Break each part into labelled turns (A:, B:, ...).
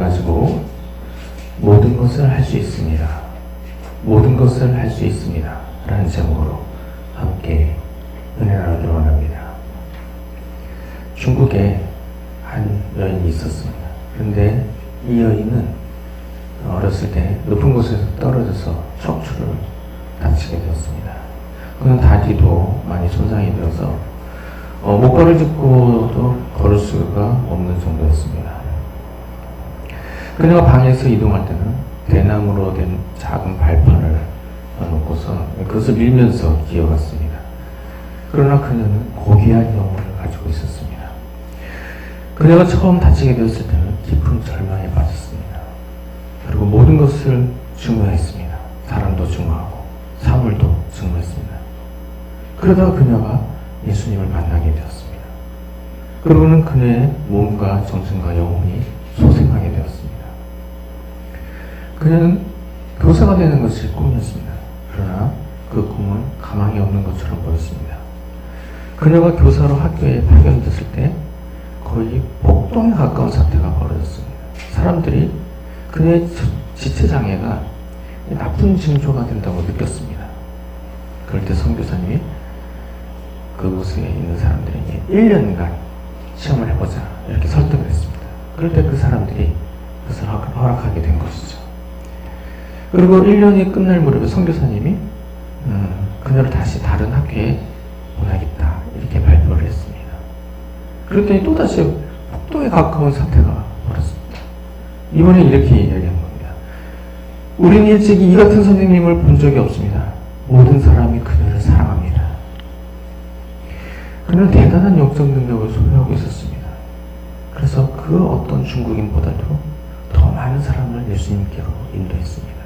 A: 가지고 모든 것을 할 수 있습니다. 모든 것을 할 수 있습니다. 라는 제목으로 함께 은혜 나누기를 원합니다. 중국에 한 여인이 있었습니다. 그런데 이 여인은 어렸을 때 높은 곳에서 떨어져서 척추를 다치게 되었습니다. 그는 다리도 많이 손상이 되어서 목발을 짚고도 걸을 수가 없는 정도였습니다. 그녀가 방에서 이동할 때는 대나무로 된 작은 발판을 놓고서 그것을 밀면서 기어갔습니다. 그러나 그녀는 고귀한 영혼을 가지고 있었습니다. 그녀가 처음 다치게 되었을 때는 깊은 절망에 빠졌습니다. 그리고 모든 것을 증오했습니다. 사람도 증오하고 사물도 증오했습니다. 그러다가 그녀가 예수님을 만나게 되었습니다. 그러고는 그녀의 몸과 정신과 영혼이 소생하게 되었습니다. 그녀는 교사가 되는 것이 꿈이었습니다. 그러나 그 꿈은 가망이 없는 것처럼 보였습니다. 그녀가 교사로 학교에 파견됐을 때 거의 폭동에 가까운 사태가 벌어졌습니다. 사람들이 그녀의 지체장애가 나쁜 징조가 된다고 느꼈습니다. 그럴 때 선교사님이 그곳에 있는 사람들에게 1년간 시험을 해보자 이렇게 설득을 했습니다. 그럴 때 그 사람들이 그것을 허락하게 된 것이죠. 그리고 1년이 끝날 무렵에 선교사님이 그녀를 다시 다른 학교에 보내겠다 이렇게 발표를 했습니다. 그랬더니 또다시 폭동에 가까운 사태가 벌어졌습니다. 이번에 이렇게 이야기한 겁니다. 우리는 일찍 이 같은 선생님을 본 적이 없습니다. 모든 사람이 그녀를 사랑합니다. 그녀는 대단한 영적 능력을 소유하고 있었습니다. 그래서 그 어떤 중국인보다도 더 많은 사람을 예수님께로 인도했습니다.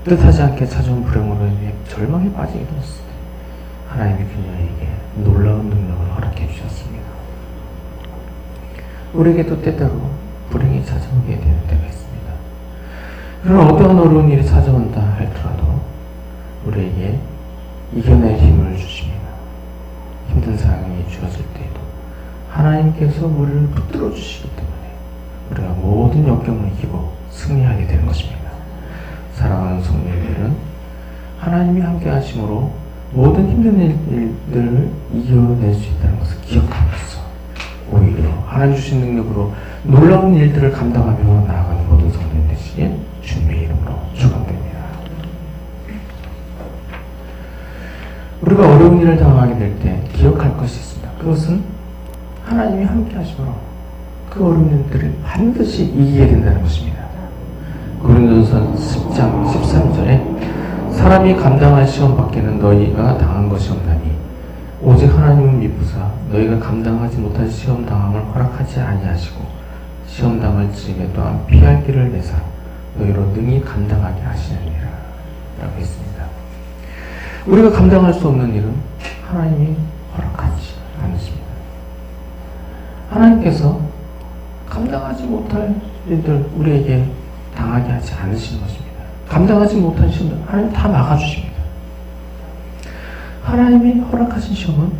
A: 뜻하지 않게 찾아온 불행으로 인해 절망에 빠지게 되었을 때 하나님이 그녀에게 놀라운 능력을 허락해 주셨습니다. 우리에게도 때때로 불행이 찾아오게 되는 때가 있습니다. 그러나 어떠한 어려운 일이 찾아온다 할지라도 우리에게 이겨낼 힘을 주십니다. 힘든 상황이 주어질 때에도 하나님께서 우리를 붙들어 주시기 때문에 우리가 모든 역경을 이기고 승리하게 되는 것입니다. 사랑하는 성도님들은 하나님이 함께 하심으로 모든 힘든 일들을 이겨낼 수 있다는 것을 기억하면서 오히려 하나님 주신 능력으로 놀라운 일들을 감당하며 나아가는 모든 성도님 되시길 주님의 이름으로 축원드립니다. 우리가 어려운 일을 당하게 될 때 기억할 것이 있습니다. 그것은 하나님이 함께 하심으로 그 어려운 일들을 반드시 이기게 된다는 것입니다. 고린도전서 10장 13절에 사람이 감당할 시험 밖에는 너희가 당한 것이 없나니 오직 하나님은 미쁘사 너희가 감당하지 못할 시험 당함을 허락하지 아니하시고 시험 당할 즈음에 또한 피할 길을 내사 너희로 능히 감당하게 하시느니라 라고 했습니다. 우리가 감당할 수 없는 일은 하나님이 허락하지 않으십니다. 하나님께서 감당하지 못할 일들 우리에게 당하게 하지 않으시는 것입니다. 감당하지 못한 시험을 하나님 다 막아주십니다. 하나님이 허락하신 시험은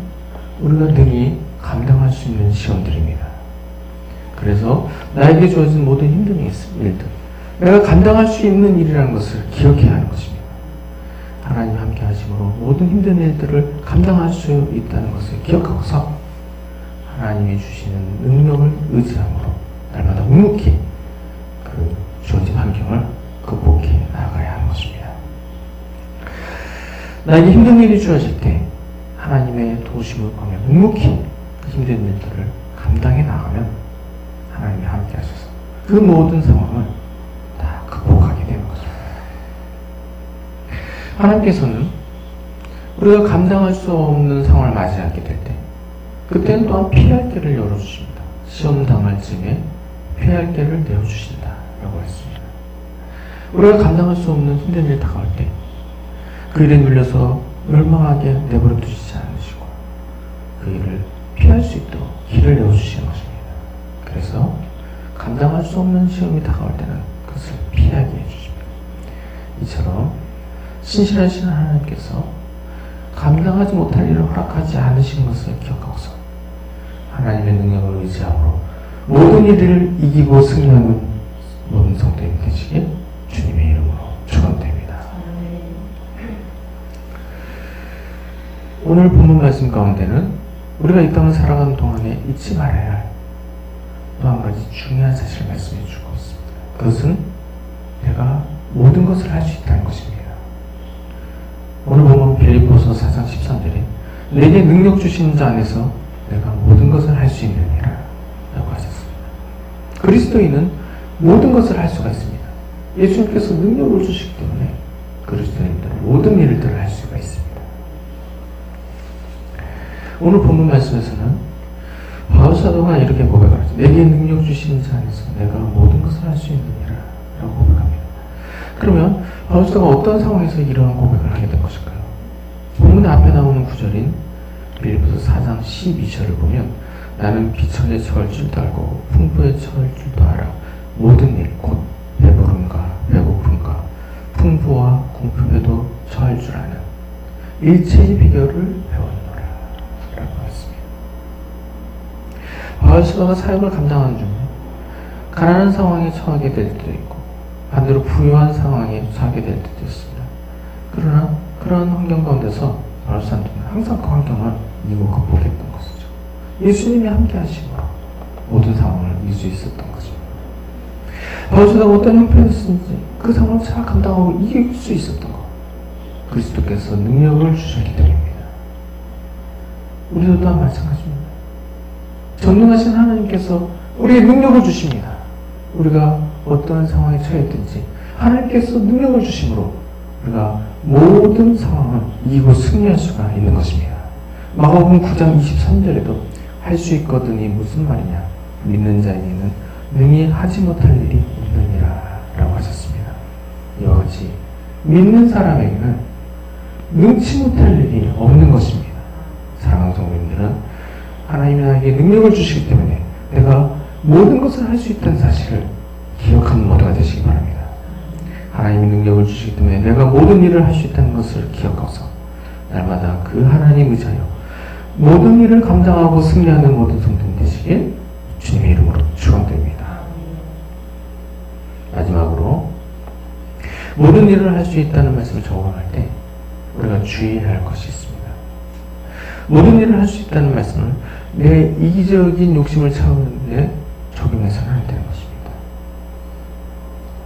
A: 우리가 능히 감당할 수 있는 시험들입니다. 그래서 나에게 주어진 모든 힘든 일들, 내가 감당할 수 있는 일이라는 것을 기억해야 하는 것입니다. 하나님 함께 하심으로 모든 힘든 일들을 감당할 수 있다는 것을 기억하고서 하나님이 주시는 능력을 의지함으로 날마다 묵묵히 그 주어진 환경을 극복해 나가야 하는 것입니다. 나에게 힘든 일이 주어질 때 하나님의 도우심을 보며 묵묵히 그 힘든 일들을 감당해 나가면 하나님이 함께 하셔서 그 모든 상황을 다 극복하게 되는 것입니다. 하나님께서는 우리가 감당할 수 없는 상황을 맞이하게 될 때 그때는 또한 피할 길을 열어주십니다. 시험 당할 즈음에 피할 길을 내어주신다 라고 했습니다. 우리가 감당할 수 없는 힘든 일이 다가올 때 그 일에 눌려서 멸망하게 내버려 두시지 않으시고 그 일을 피할 수 있도록 길을 내어주시는 것입니다. 그래서 감당할 수 없는 시험이 다가올 때는 그것을 피하게 해주십니다. 이처럼 신실하신 하나님께서 감당하지 못할 일을 허락하지 않으신 것을 기억하고서 하나님의 능력을 의지함으로 모든 일을 이기고 승리하는 모든 성도님 되시길 주님의 이름으로 축원드립니다. 오늘 본문 말씀 가운데는 우리가 이 땅을 살아가는 동안에 잊지 말아야 할 또 한 가지 중요한 사실을 말씀해 주고 있습니다. 그것은 내가 모든 것을 할 수 있다는 것입니다. 오늘 보면 빌립보서 4장 13절에 내게 능력 주시는 자 안에서 내가 모든 것을 할 수 있느니라 라고 하셨습니다. 그리스도인은 모든 것을 할 수가 있습니다. 예수님께서 능력을 주시기 때문에 그리스도인들은 모든 일들을 할 수가 있습니다. 오늘 본문 말씀에서는 바울 사도가 이렇게 고백을 하죠. 내게 능력 주시는 자 안에서 내가 모든 것을 할 수 있느니라 라고 고백합니다. 그러면 바울 사도가 어떤 상황에서 이러한 고백을 하게 된 것일까요? 본문 앞에 나오는 구절인 빌립보서 4장 12절을 보면 나는 비천에 처할 줄도 알고 풍부에 처할 줄도 알아 모든 일 곧 배부름과 배고픔과 풍부와 궁핍에도 처할 줄 아는 일체의 비결을 배웠노라 라고 했습니다. 바울 사도가 사역을 감당하는 중에 가난한 상황에 처하게 될 때도 있고 반대로 부유한 상황에 처하게 될 때도 있습니다. 그러나 그런 환경 가운데서 바울 사도는 항상 그 환경을 이기고 극복했던 것이죠. 예수님이 함께 하심으로 모든 상황을 이길 수 있었던 것입니다. 바울 사도가 어떤 형편이었는지 그 상황을 잘 감당하고 이길 수 있었던 것, 그리스도께서 능력을 주셨기 때문입니다. 우리도 또한 마찬가지입니다. 전능하신 하나님께서 우리에게 능력을 주십니다. 우리가 어떠한 상황에 처했든지 하나님께서 능력을 주심으로 우리가 모든 상황을 이기고 승리할 수가 있는 것입니다. 마가복음 9장 23절에도 할 수 있거든이 무슨 말이냐, 믿는 자에게는 능히 하지 못할 일이 없느니라 라고 하셨습니다. 이와 같이 믿는 사람에게는 능치 못할 일이 없는 것입니다. 사랑하는 성도님들은 하나님이 나에게 능력을 주시기 때문에 내가 모든 것을 할 수 있다는 사실을 기억하는 모두가 되시기 바랍니다. 하나님이 능력을 주시기 때문에 내가 모든 일을 할 수 있다는 것을 기억하고서 날마다 그 하나님 의지하여 모든 일을 감당하고 승리하는 모든 성도님 되시길 주님의 이름으로 축원드립니다. 마지막으로 모든 일을 할 수 있다는 말씀을 적용할 때 우리가 주의해야 할 것이 있습니다. 모든 일을 할 수 있다는 말씀을 내 이기적인 욕심을 채우는데 적용해서는 안 되는 것입니다.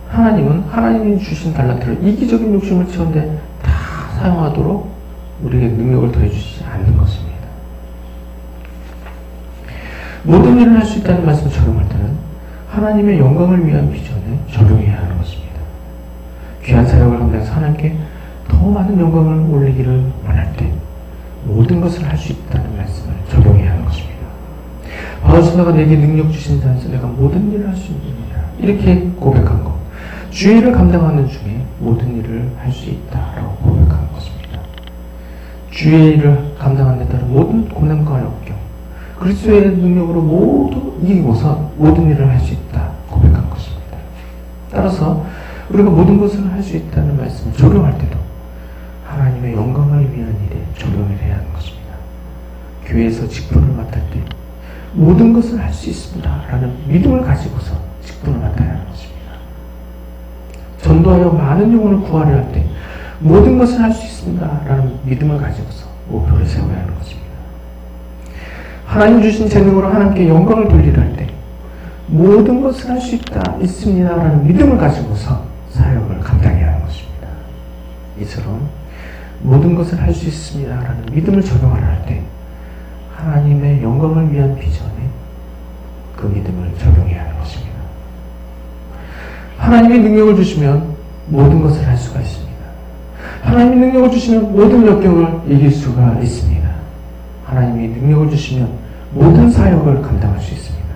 A: 하나님은 하나님이 주신 달란트를 이기적인 욕심을 채우는데 다 사용하도록 우리에게 능력을 더해주시지 않는 것입니다. 모든 일을 할 수 있다는 말씀을 적용할 때는 하나님의 영광을 위한 비전에 적용해야 하는 것입니다. 귀한 사역을 감당해서 하나님께 더 많은 영광을 올리기를 원할 때 모든 것을 할 수 있다는 말씀을 적용해야 하는 것입니다. 바울 사도가 내게 능력 주신 자에서 내가 모든 일을 할 수 있느니라 이렇게 고백한 것, 주의를 감당하는 중에 모든 일을 할 수 있다라고 고백한 것입니다. 주의 일을 감당하는 데 따른 모든 고난과 역경, 그리스도의 능력으로 모두 이기고서 모든 일을 할 수 있다 고백한 것입니다. 따라서 우리가 모든 것을 할 수 있다는 말씀을 적용할 때도 하나님의 영광을 위한 일에 적용을 해야 하는 것입니다. 교회에서 직분을 맡을 때 모든 것을 할 수 있습니다 라는 믿음을 가지고서 직분을 맡아야 하는 것입니다. 전도하여 많은 영혼을 구하려 할 때 모든 것을 할 수 있습니다 라는 믿음을 가지고서 목표를 세워야 하는 것입니다. 하나님 주신 재능으로 하나님께 영광을 돌리려 할 때 모든 것을 할 수 있습니다 라는 믿음을 가지고서 사역을 감당해야 하는 것입니다. 이처럼 모든 것을 할 수 있습니다 라는 믿음을 적용하려 할 때 하나님의 영광을 위한 비전에 그 믿음을 적용해야 하는 것입니다. 하나님이 능력을 주시면 모든 것을 할 수가 있습니다. 하나님이 능력을 주시면 모든 역경을 이길 수가 있습니다. 하나님이 능력을 주시면 모든 사역을 감당할 수 있습니다.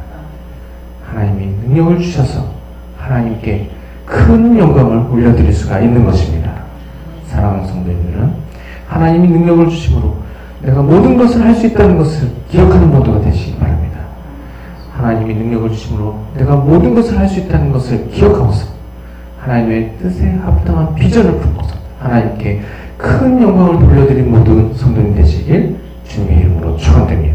A: 하나님이 능력을 주셔서 하나님께 큰 영광을 올려드릴 수가 있는 것입니다. 사랑하는 성도님들은 하나님이 능력을 주심으로 내가 모든 것을 할 수 있다는 것을 기억하는 모두가 되시기 바랍니다. 하나님이 능력을 주심으로 내가 모든 것을 할 수 있다는 것을 기억하고서 하나님의 뜻에 합당한 비전을 품고서 하나님께 큰 영광을 돌려드린 모든 성도님 되시길 주님의 이름으로 축원드립니다.